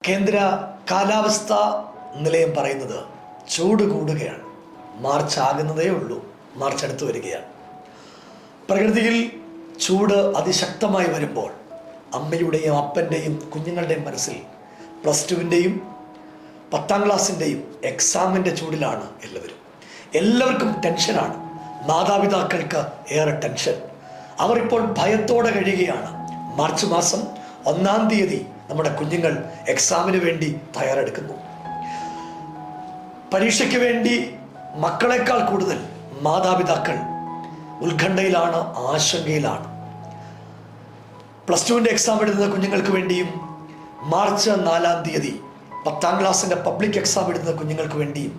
കേന്ദ്ര കാലാവസ്ഥാ നിലയം പറയുന്നത് ചൂട് കൂടുകയാണ്. മാർച്ച് ആകുന്നതേ ഉള്ളൂ, മാർച്ച് അടുത്ത് വരികയാണ്. പ്രകൃതിയിൽ ചൂട് അതിശക്തമായി വരുമ്പോൾ അമ്മയുടെയും അപ്പൻ്റെയും കുഞ്ഞുങ്ങളുടെയും മനസ്സിൽ +2-ൻ്റെയും 10ാം ക്ലാസ്സിൻ്റെയും എക്സാമിൻ്റെ ചൂടിലാണ് എല്ലാവർക്കും ടെൻഷനാണ്. മാതാപിതാക്കൾക്ക് ഏറെ ടെൻഷൻ. അവർ ഇപ്പോൾ ഭയത്തോടെ കഴിയുകയാണ്. മാർച്ച് മാസം 1-ാം തീയതി നമ്മുടെ കുഞ്ഞുങ്ങൾ എക്സാമിന് വേണ്ടി തയ്യാറെടുക്കുന്നു. പരീക്ഷയ്ക്ക് വേണ്ടി മക്കളെക്കാൾ കൂടുതൽ മാതാപിതാക്കൾ ഉത്കണ്ഠയിലാണ്, ആശങ്കയിലാണ്. +2-ൻ്റെ എക്സാം എഴുതുന്ന കുഞ്ഞുങ്ങൾക്ക് വേണ്ടിയും മാർച്ച് 4-ാം തീയതി 10ാം ക്ലാസ്സിൻ്റെ പബ്ലിക് എക്സാം എഴുതുന്ന കുഞ്ഞുങ്ങൾക്ക് വേണ്ടിയും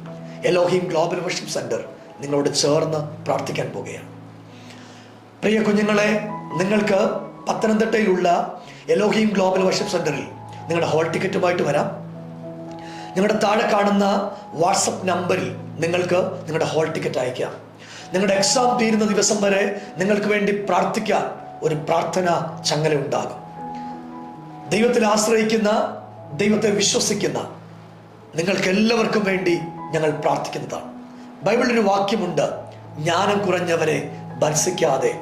എലോഹീം ഗ്ലോബൽ വർഷിപ്പ് സെൻറ്റർ നിങ്ങളോട് ചേർന്ന് പ്രാർത്ഥിക്കാൻ പോകുകയാണ്. പ്രിയ കുഞ്ഞുങ്ങളെ, നിങ്ങൾക്ക് പത്തനംതിട്ടയിലുള്ള എലോഹീം ഗ്ലോബൽ വർഷിപ്പ് സെൻറ്ററിൽ നിങ്ങളുടെ ഹോൾ ടിക്കറ്റുമായിട്ട് വരാം. നിങ്ങളുടെ താഴെ കാണുന്ന വാട്സപ്പ് നമ്പറിൽ നിങ്ങൾക്ക് നിങ്ങളുടെ ഹോൾ ടിക്കറ്റ് അയക്കാം. നിങ്ങളുടെ എക്സാം തീരുന്ന ദിവസം വരെ നിങ്ങൾക്ക് വേണ്ടി പ്രാർത്ഥിക്കാൻ ഒരു പ്രാർത്ഥനാ ചങ്ങല ഉണ്ടാകും. ദൈവത്തിൽ ആശ്രയിക്കുന്ന, ദൈവത്തെ വിശ്വസിക്കുന്ന നിങ്ങൾക്ക് എല്ലാവർക്കും വേണ്ടി ഞങ്ങൾ പ്രാർത്ഥിക്കുന്നതാണ്. ബൈബിളിലൊരു വാക്യമുണ്ട്, ജ്ഞാനം കുറഞ്ഞവരെ ഭത്സിക്കാതെ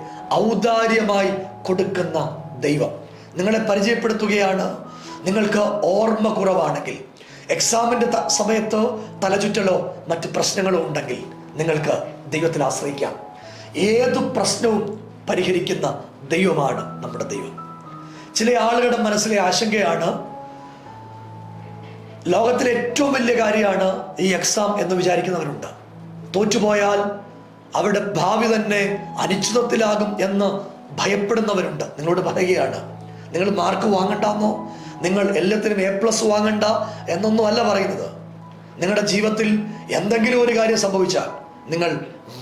ഔദാര്യമായി കൊടുക്കുന്ന ദൈവം. നിങ്ങളെ പരിചയപ്പെടുത്തുകയാണ്. നിങ്ങൾക്ക് ഓർമ്മ കുറവാണെങ്കിൽ, എക്സാമിൻ്റെ സമയത്ത് തലചുറ്റലോ മറ്റ് പ്രശ്നങ്ങളോ ഉണ്ടെങ്കിൽ നിങ്ങൾക്ക് ദൈവത്തിൽ ആശ്രയിക്കാം. ഏതു പ്രശ്നവും പരിഹരിക്കുന്ന ദൈവമാണ് നമ്മുടെ ദൈവം. ചില ആളുകളുടെ മനസ്സിലെ ആശങ്കയാണ്, ലോകത്തിലെ ഏറ്റവും വലിയ കാര്യമാണ് ഈ എക്സാം എന്ന് വിചാരിക്കുന്നവരുണ്ട്. തോറ്റുപോയാൽ അവരുടെ ഭാവി തന്നെ അനിശ്ചിതത്തിലാകും എന്ന് ഭയപ്പെടുന്നവരുണ്ട്. നിങ്ങളോട് പറയുകയാണ്, നിങ്ങൾ മാർക്ക് വാങ്ങണ്ടെന്നോ, നിങ്ങൾ എല്ലാത്തിനും A+ വാങ്ങണ്ട എന്നൊന്നും അല്ല പറയുന്നത്. നിങ്ങളുടെ ജീവിതത്തിൽ എന്തെങ്കിലും ഒരു കാര്യം സംഭവിച്ചാൽ നിങ്ങൾ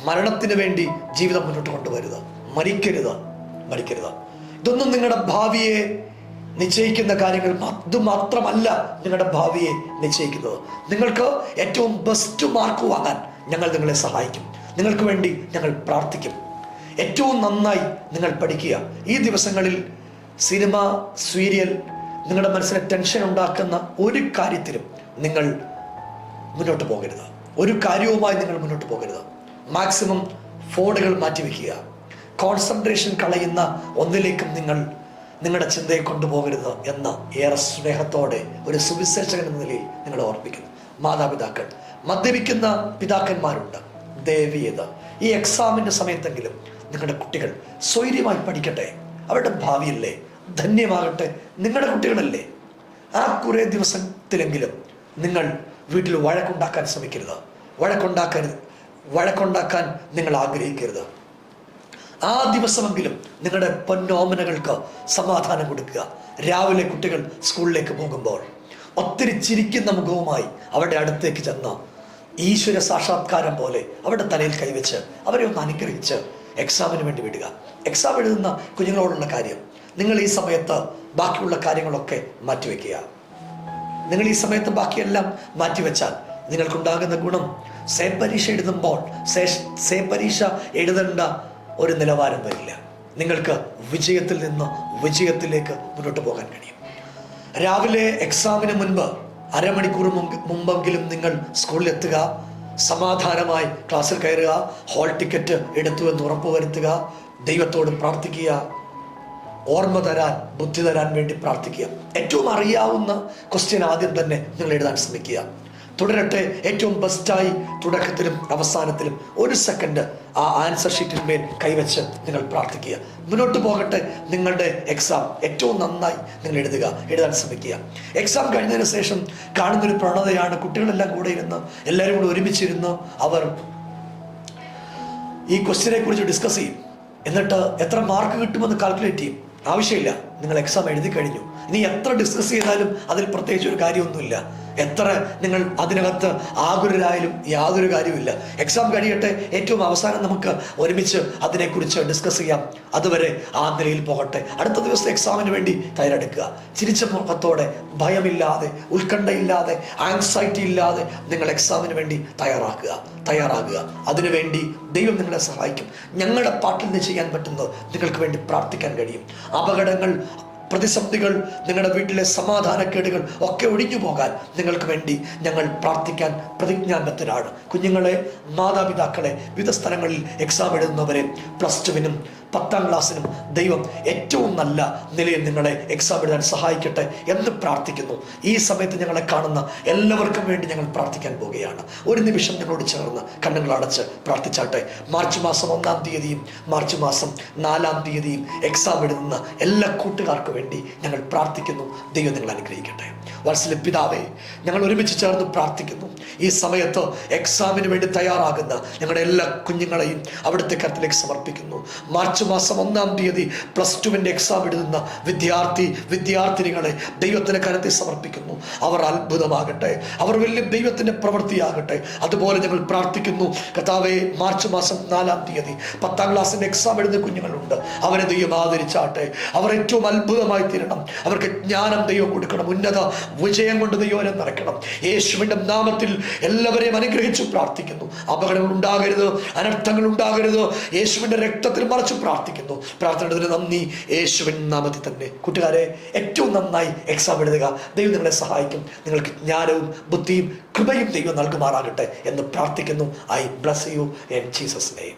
മരണത്തിന് വേണ്ടി ജീവിതം മുന്നോട്ട് കൊണ്ടുവരുത്. മരിക്കരുത്. ഇതൊന്നും നിങ്ങളുടെ ഭാവിയെ നിശ്ചയിക്കുന്ന കാര്യങ്ങൾ അതുമാത്രമല്ല നിങ്ങളുടെ ഭാവിയെ നിശ്ചയിക്കുന്നത്. നിങ്ങൾക്ക് ഏറ്റവും ബെസ്റ്റ് മാർക്ക് വാങ്ങാൻ ഞങ്ങൾ നിങ്ങളെ സഹായിക്കും. നിങ്ങൾക്ക് വേണ്ടി ഞങ്ങൾ പ്രാർത്ഥിക്കും. ഏറ്റവും നന്നായി നിങ്ങൾ പഠിക്കുക. ഈ ദിവസങ്ങളിൽ സിനിമ, സീരിയൽ, നിങ്ങളുടെ മനസ്സിന് ടെൻഷൻ ഉണ്ടാക്കുന്ന ഒരു കാര്യത്തിലും നിങ്ങൾ മുന്നോട്ട് പോകരുത്. ഒരു കാര്യവുമായി നിങ്ങൾ മുന്നോട്ട് പോകരുത്. മാക്സിമം ഫോണുകൾ മാറ്റിവെക്കുക. കോൺസെൻട്രേഷൻ കളയുന്ന ഒന്നിലേക്കും നിങ്ങൾ നിങ്ങളുടെ ചിന്തയെ കൊണ്ടുപോകരുത് എന്ന് ഏറെ സ്നേഹത്തോടെ ഒരു സുവിശേഷകൻ എന്ന നിലയിൽ നിങ്ങൾ ഓർമ്മിക്കുന്നു. മാതാപിതാക്കൾ, മദ്യപിക്കുന്ന പിതാക്കന്മാരുണ്ട്. ദയവേത് ഈ എക്സാമിൻ്റെ സമയത്തെങ്കിലും നിങ്ങളുടെ കുട്ടികൾ സ്വൈര്യമായി പഠിക്കട്ടെ. അവരുടെ ഭാവിയല്ലേ, ധന്യമാകട്ടെ. നിങ്ങളുടെ കുട്ടികളല്ലേ. ആ കുറേ ദിവസത്തിലെങ്കിലും നിങ്ങൾ വീട്ടിൽ വഴക്കുണ്ടാക്കാൻ ശ്രമിക്കരുത്. വഴക്കുണ്ടാക്കാൻ നിങ്ങൾ ആഗ്രഹിക്കരുത്. ആ ദിവസമെങ്കിലും നിങ്ങളുടെ പൊന്നോമനകൾക്ക് സമാധാനം കൊടുക്കുക. രാവിലെ കുട്ടികൾ സ്കൂളിലേക്ക് പോകുമ്പോൾ ഒത്തിരി ചിരിക്കുന്ന മുഖവുമായി അവരുടെ അടുത്തേക്ക് ചെന്ന് ഈശ്വര സാക്ഷാത്കാരം പോലെ അവരുടെ തലയിൽ കൈവച്ച് അവരെ ഒന്ന് അനുഗ്രഹിച്ച് എക്സാമിന് വേണ്ടി വിടുക. എക്സാം എഴുതുന്ന കുഞ്ഞുങ്ങളോടുള്ള കാര്യം, നിങ്ങൾ ഈ സമയത്ത് ബാക്കിയുള്ള കാര്യങ്ങളൊക്കെ മാറ്റിവെക്കുക. നിങ്ങൾ ഈ സമയത്ത് ബാക്കിയെല്ലാം മാറ്റിവെച്ചാൽ നിങ്ങൾക്കുണ്ടാകുന്ന ഗുണം സേ പരീക്ഷ എഴുതുമ്പോൾ പരീക്ഷ എഴുതേണ്ട ഒരു നിലവാരം വരില്ല. നിങ്ങൾക്ക് വിജയത്തിൽ നിന്ന് വിജയത്തിലേക്ക് മുന്നോട്ട് പോകാൻ കഴിയും. രാവിലെ എക്സാമിന് മുൻപ് അരമണിക്കൂർ മുമ്പെങ്കിലും നിങ്ങൾ സ്കൂളിൽ എത്തുക. സമാധാനമായി ക്ലാസ്സിൽ കയറുക. ഹോൾ ടിക്കറ്റ് എടുത്തു എന്ന് ഉറപ്പുവരുത്തുക. ദൈവത്തോട് പ്രാർത്ഥിക്കുക. ഓർമ്മ തരാൻ, ബുദ്ധി തരാൻ വേണ്ടി പ്രാർത്ഥിക്കുക. ഏറ്റവും അറിയാവുന്ന ക്വസ്റ്റ്യൻ ആദ്യം തന്നെ നിങ്ങൾ എഴുതാൻ ശ്രമിക്കുക. തുടരട്ടെ. ഏറ്റവും ബെസ്റ്റായി തുടക്കത്തിലും അവസാനത്തിലും 1 സെക്കൻഡ് ആ ആൻസർ ഷീറ്റിന്മേൽ കൈവച്ച് നിങ്ങൾ പ്രാർത്ഥിക്കുക. മുന്നോട്ട് പോകട്ടെ. നിങ്ങളുടെ എക്സാം ഏറ്റവും നന്നായി നിങ്ങൾ എഴുതാൻ ശ്രമിക്കുക. എക്സാം കഴിഞ്ഞതിന് ശേഷം കാണുന്നൊരു പ്രവണതയാണ്, കുട്ടികളെല്ലാം കൂടെ ഇരുന്ന്, എല്ലാവരും കൂടെ ഒരുമിച്ചിരുന്ന് അവർ ഈ ക്വസ്റ്റ്യനെ കുറിച്ച് ഡിസ്കസ് ചെയ്യും. എന്നിട്ട് എത്ര മാർക്ക് കിട്ടുമെന്ന് കാൽക്കുലേറ്റ് ചെയ്യും. ആവശ്യമില്ല, നിങ്ങൾ എക്സാം എഴുതി കഴിഞ്ഞു. ഇനി എത്ര ഡിസ്കസ് ചെയ്താലും അതിൽ പ്രത്യേകിച്ച് ഒരു കാര്യമൊന്നുമില്ല. എത്ര നിങ്ങൾ അതിനകത്ത് ആകുലരായാലും യാതൊരു കാര്യവുമില്ല. എക്സാം കഴിയട്ടെ. ഏറ്റവും അവസാനം നമുക്ക് ഒരുമിച്ച് അതിനെക്കുറിച്ച് ഡിസ്കസ് ചെയ്യാം. അതുവരെ ആ നിലയിൽ പോകട്ടെ. അടുത്ത ദിവസത്തെ എക്സാമിന് വേണ്ടി തയ്യാറെടുക്കുക. ചിരിച്ച മുഖത്തോടെ, ഭയമില്ലാതെ, ഉത്കണ്ഠയില്ലാതെ, ആങ്സൈറ്റി ഇല്ലാതെ നിങ്ങൾ എക്സാമിന് വേണ്ടി തയ്യാറാകുക. അതിനുവേണ്ടി ദൈവം നിങ്ങളെ സഹായിക്കും. ഞങ്ങളുടെ പാട്ടിൽ നിന്ന് ചെയ്യാൻ പറ്റുന്നത് നിങ്ങൾക്ക് വേണ്ടി പ്രാർത്ഥിക്കാൻ കഴിയും. അപകടങ്ങൾ പ്രതിസന്ധികൾ, നിങ്ങളുടെ വീട്ടിലെ സമാധാനക്കേടുകൾ ഒക്കെ ഒഴിഞ്ഞു പോകാൻ നിങ്ങൾക്ക് വേണ്ടി ഞങ്ങൾ പ്രാർത്ഥിക്കാൻ പ്രതിജ്ഞാബദ്ധരാണ്. കുഞ്ഞുങ്ങളെ, മാതാപിതാക്കളെ, വിവിധ സ്ഥലങ്ങളിൽ എക്സാം എഴുതുന്നവരെ, +2-നും 10ാം ക്ലാസ്സിനും ദൈവം ഏറ്റവും നല്ല നിലയിൽ നിങ്ങളെ എക്സാം എഴുതാൻ സഹായിക്കട്ടെ എന്ന് പ്രാർത്ഥിക്കുന്നു. ഈ സമയത്ത് ഞങ്ങളെ കാണുന്ന എല്ലാവർക്കും വേണ്ടി ഞങ്ങൾ പ്രാർത്ഥിക്കാൻ പോവുകയാണ്. ഒരു നിമിഷം ഞങ്ങളോട് ചേർന്ന് കണ്ണുകൾ അടച്ച് പ്രാർത്ഥിച്ചാട്ടെ. മാർച്ച് മാസം 1-ാം തീയതിയും മാർച്ച് മാസം 4-ാം തീയതിയും എക്സാം എഴുതുന്ന എല്ലാ കൂട്ടുകാർക്കും വേണ്ടി ഞങ്ങൾ പ്രാർത്ഥിക്കുന്നു. ദൈവം നിങ്ങൾ അനുഗ്രഹിക്കട്ടെ. വാത്സല്യ പിതാവേ, ഞങ്ങൾ ഒരുമിച്ച് ചേർന്ന് പ്രാർത്ഥിക്കുന്നു. ഈ സമയത്ത് എക്സാമിന് വേണ്ടി തയ്യാറാകുന്ന ഞങ്ങളുടെ എല്ലാ കുഞ്ഞുങ്ങളെയും അവിടുത്തെ കരത്തിലേക്ക് സമർപ്പിക്കുന്നു. മാർച്ച് മാസം 1-ാം തീയതി +2-ന്റെ എക്സാം എഴുതുന്ന വിദ്യാർത്ഥിനികളെ ദൈവത്തിന്റെ കരത്തിൽ സമർപ്പിക്കുന്നു. അവർ അത്ഭുതമാകട്ടെ, അവർ വലിയ ദൈവത്തിന്റെ പ്രവൃത്തിയാകട്ടെ. അതുപോലെ ഞങ്ങൾ പ്രാർത്ഥിക്കുന്നു കർത്താവേ, മാർച്ച് മാസം 4-ാം തീയതി 10ാം ക്ലാസ്സിന്റെ എക്സാം എഴുതുന്ന കുഞ്ഞുങ്ങളുണ്ട്. അവരെ ദൈവം ആദരിച്ചാട്ടെ. അവർ ഏറ്റവും അത്ഭുതമായി തീരണം. അവർക്ക് ജ്ഞാനം ദൈവം കൊടുക്കണം. ഉന്നത വിജയം കൊണ്ട് ദൈവം നിറയ്ക്കണം. യേശുവിന്റെ നാമത്തിൽ എല്ലാവരെയും അനുഗ്രഹിച്ചു പ്രാർത്ഥിക്കുന്നു. അപകടങ്ങൾ ഉണ്ടാകരുത്, അനർത്ഥങ്ങൾ ഉണ്ടാകരുത്. യേശുവിന്റെ രക്തത്തിൽ മറച്ചു പ്രാർത്ഥിക്കുന്നു. പ്രാർത്ഥനയുടെ നന്ദി യേശുവിൻ നാമത്തിൽ തന്നെ. കൂട്ടുകാരെ, ഏറ്റവും നന്നായി എക്സാം എഴുതുക. ദൈവം നിങ്ങളെ സഹായിക്കും. നിങ്ങൾക്ക് ജ്ഞാനവും ബുദ്ധിയും കൃപയും ദൈവം നൽകുമാറാകട്ടെ എന്ന് പ്രാർത്ഥിക്കുന്നു. I bless you in Jesus name.